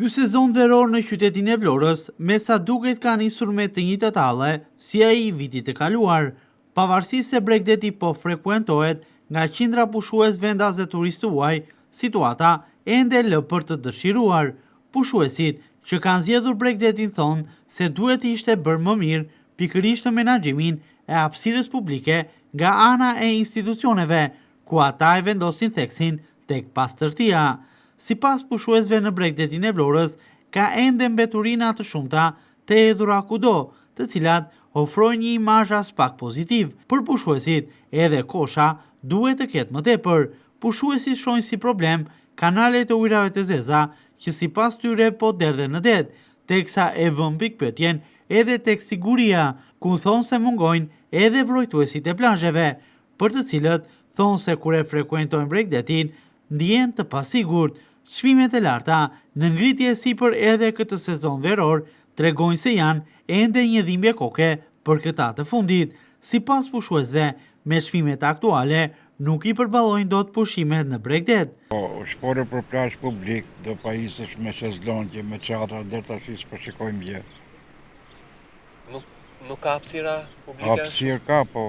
Ky sezon veror në qytetin e Vlorës, me sa duket ka nisur me të njëjtat halle si ai i vitit të kaluar, pavarësisht se Bregdeti po frekuentohet nga qindra pushues vendas dhe turistë huaj, situata ende lë për të dëshiruar. Pushuesit që kanë zgjedhur Bregdetin thonë se duhet të ishte bërë më mirë pikërisht në menaxhimin e hapësirës publike nga ana e institucioneve, ku ata e vendosin theksin tek pastërtia. Sipas pushuesve në Bregdetin e Vlorës, ka ende mbeturina të shumta të hedhura kudo, të cilat ofrojnë një imazh as pak pozitiv. Për pushuesit, edhe kosha duhet të ketë më tepër. Pushuesit shohin si problem kanalet e ujrave të zeza, që sipas tyre po derdhen në det, teksa e vën pikpyetjen edhe tek siguria, ku thonë se mungojnë edhe vrojtuesit e plazheve, për të cilët thonë se kur e frekuentojnë Bregdetin, ndihen të pasigurt. Çmimet e larta në ngritje sipër edhe këtë sezon veror tregojnë se janë ende një dhimbje koke për këta të fundit. Sipas pushuesve, me çmimet aktuale nuk i përballojnë dot pushimet në Bregdet. Shpore për plazh publik do pajisësh me shezlongje, me çadra deri tash po shikojmë gjë. Nuk ka hapësira publike? Hapësirë ka, po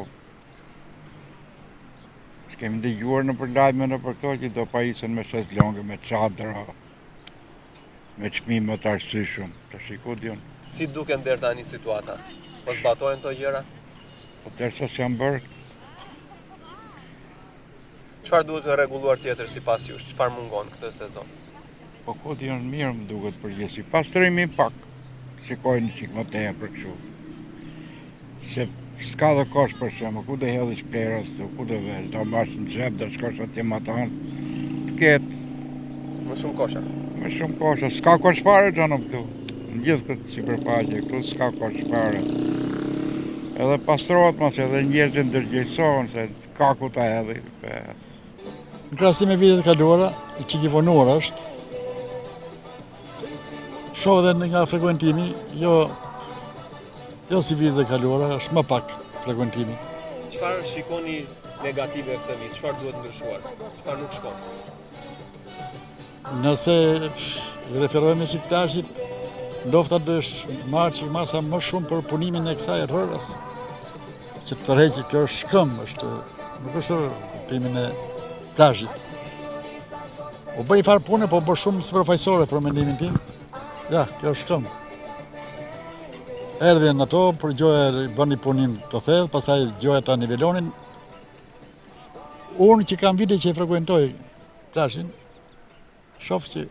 kemi dëgjuar në përlajme në për këto që do pajisën me shezlongje, me çadra, me çmime të arsyeshëm. Tash ku diun. Si duken deri tani situata? Po zbatojnë këto gjëra? Po derisa s'janë bërë. Çfarë duhet të rregulluar tjetër sipas jush? Çfarë mungon këtë sezon? Po ku diun, mirë më duket përgjithësi. Pastrimi pak. Shikojnë çik më tepër kështu. Se s'ka dhe kosh për shemë, ku dhe hedhi shplerës, ku dhe vel, ta mbash në xhep, dhe shkosh atje ma tanë, të ketë. Më shumë kosha? Më shumë kosha, s'ka kosh fare gjanë këtu, në gjithë këtë sipërfaqe, këtu s'ka kosh fare. Edhe pastrohet mas edhe njerëzit ndërgjegjësohen, se ka ku ta hedhi. Në krahasim me vitet kaluara, i çiki vonuar është. Shoh edhe nga frekuentimi, jo si vitet e kaluara, është më pak frekuentimi. Çfarë shikoni negative këtë vit? Çfarë duhet ndryshuar? Çfarë nuk shkon? Nëse referohemi çik plazhit, ndofta dësh marrë çik masa më shumë për punimin e kësaj rrërës. Që të tërheqi, kjo është shkëm, nuk është kuptimin e plazhit. U bëj farë pune, po bë shumë sipërfaqësore për mendimin tim. Ja, kjo është shkëm. Erdhën ato, për gjoja bën një punim të thellë, pastaj gjoja ta nivelonin. Unë që kam vite që e frekuentoj plazhin, shoh që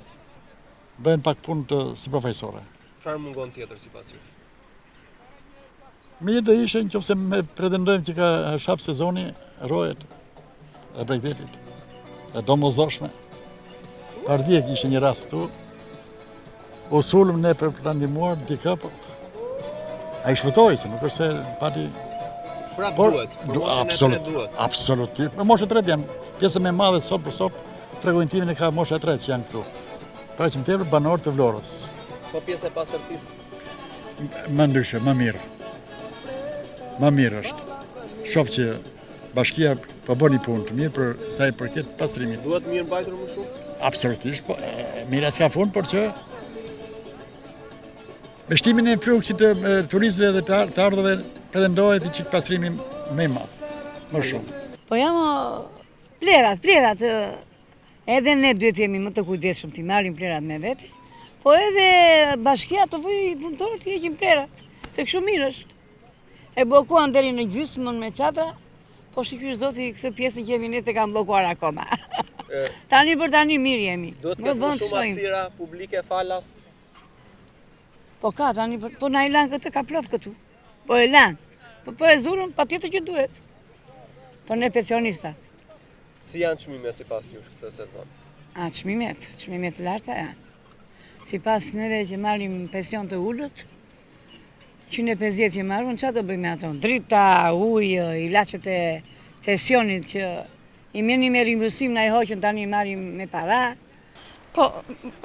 bëhen pak punë të sipërfaqësore. Çfarë mungon tjetër sipas jush? Mirë do ishte nëse me pretendojmë që ka hap sezoni rojet e Bregdetit. E domosdoshme. Pardje kishte një rast tu. U sulëm ne për ta ndihmuar dikë, po ai shpëtoi, se nuk është se pati. Prap duhet. Absolutisht. Në moshën e tretë janë pjesë më e madhe sot për sot frekuentimin e ka mosha e tretë që janë këtu. Pra që më tepër banor të Vlorës. Po pjesë e pastërtisë? Më ndryshe, më mirë. Më mirë është. Shoh që bashkia po bën një punë të mirë për sa i përket pastrimit. Duhet mirë mbajtur më shumë? Absolutisht, po mira s'ka fund, por që me shtimin e fluksit të turistëve dhe të ardhurve pretendohet që pastrimi më i madh, më shumë. Po jam plerat, edhe ne duhet jemi më të kujdesshëm të marrim plerat me vete, po edhe bashkia të vëjë punëtorë të heqin plerat, se kështu mirë është. E bllokuan deri në gjysmën me çadra, po shikoj zoti këtë pjesën që jemi ne të kam bllokuar akoma. Tani për tani mirë jemi. Duhet të ketë më shumë hapësira publike falas. Po ka tani, po na i lan këtë ka plot këtu. Po e lan. Po e zurën patjetër që duhet. Po ne pensionistat. Si janë çmimet sipas jush këtë sezon? Çmimet e larta janë. Sipas neve që marrim pension të ulët, që ne 50 që marrëm, çfarë do bëjmë ato? Drita, ujë, ilaçet e tensionit që i merrni me rimbursim na i hoqën tani marrim me para. Po,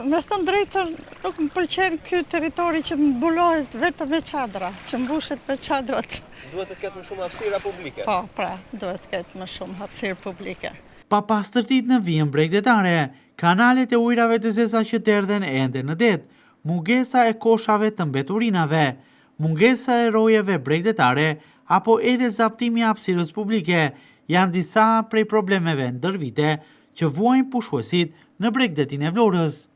me thënë drejtën, nuk më pëlqen ky territori që mbulohet vetëm me çadra, që mbushet me çadrat. Duhet të ketë më shumë hapësira publike. Po, pra, duhet të ketë më shumë hapësirë publike. Pa pastërtit në vijën bregdetare, kanalet e ujrave të zeza që derdhen ende në det, mungesa e koshave të mbeturinave, mungesa e rojeve bregdetare, apo edhe zaptimi i hapësirës publike janë disa prej problemeve ndër vite që vuajnë pushuesit në Bregdetin e Vlorës.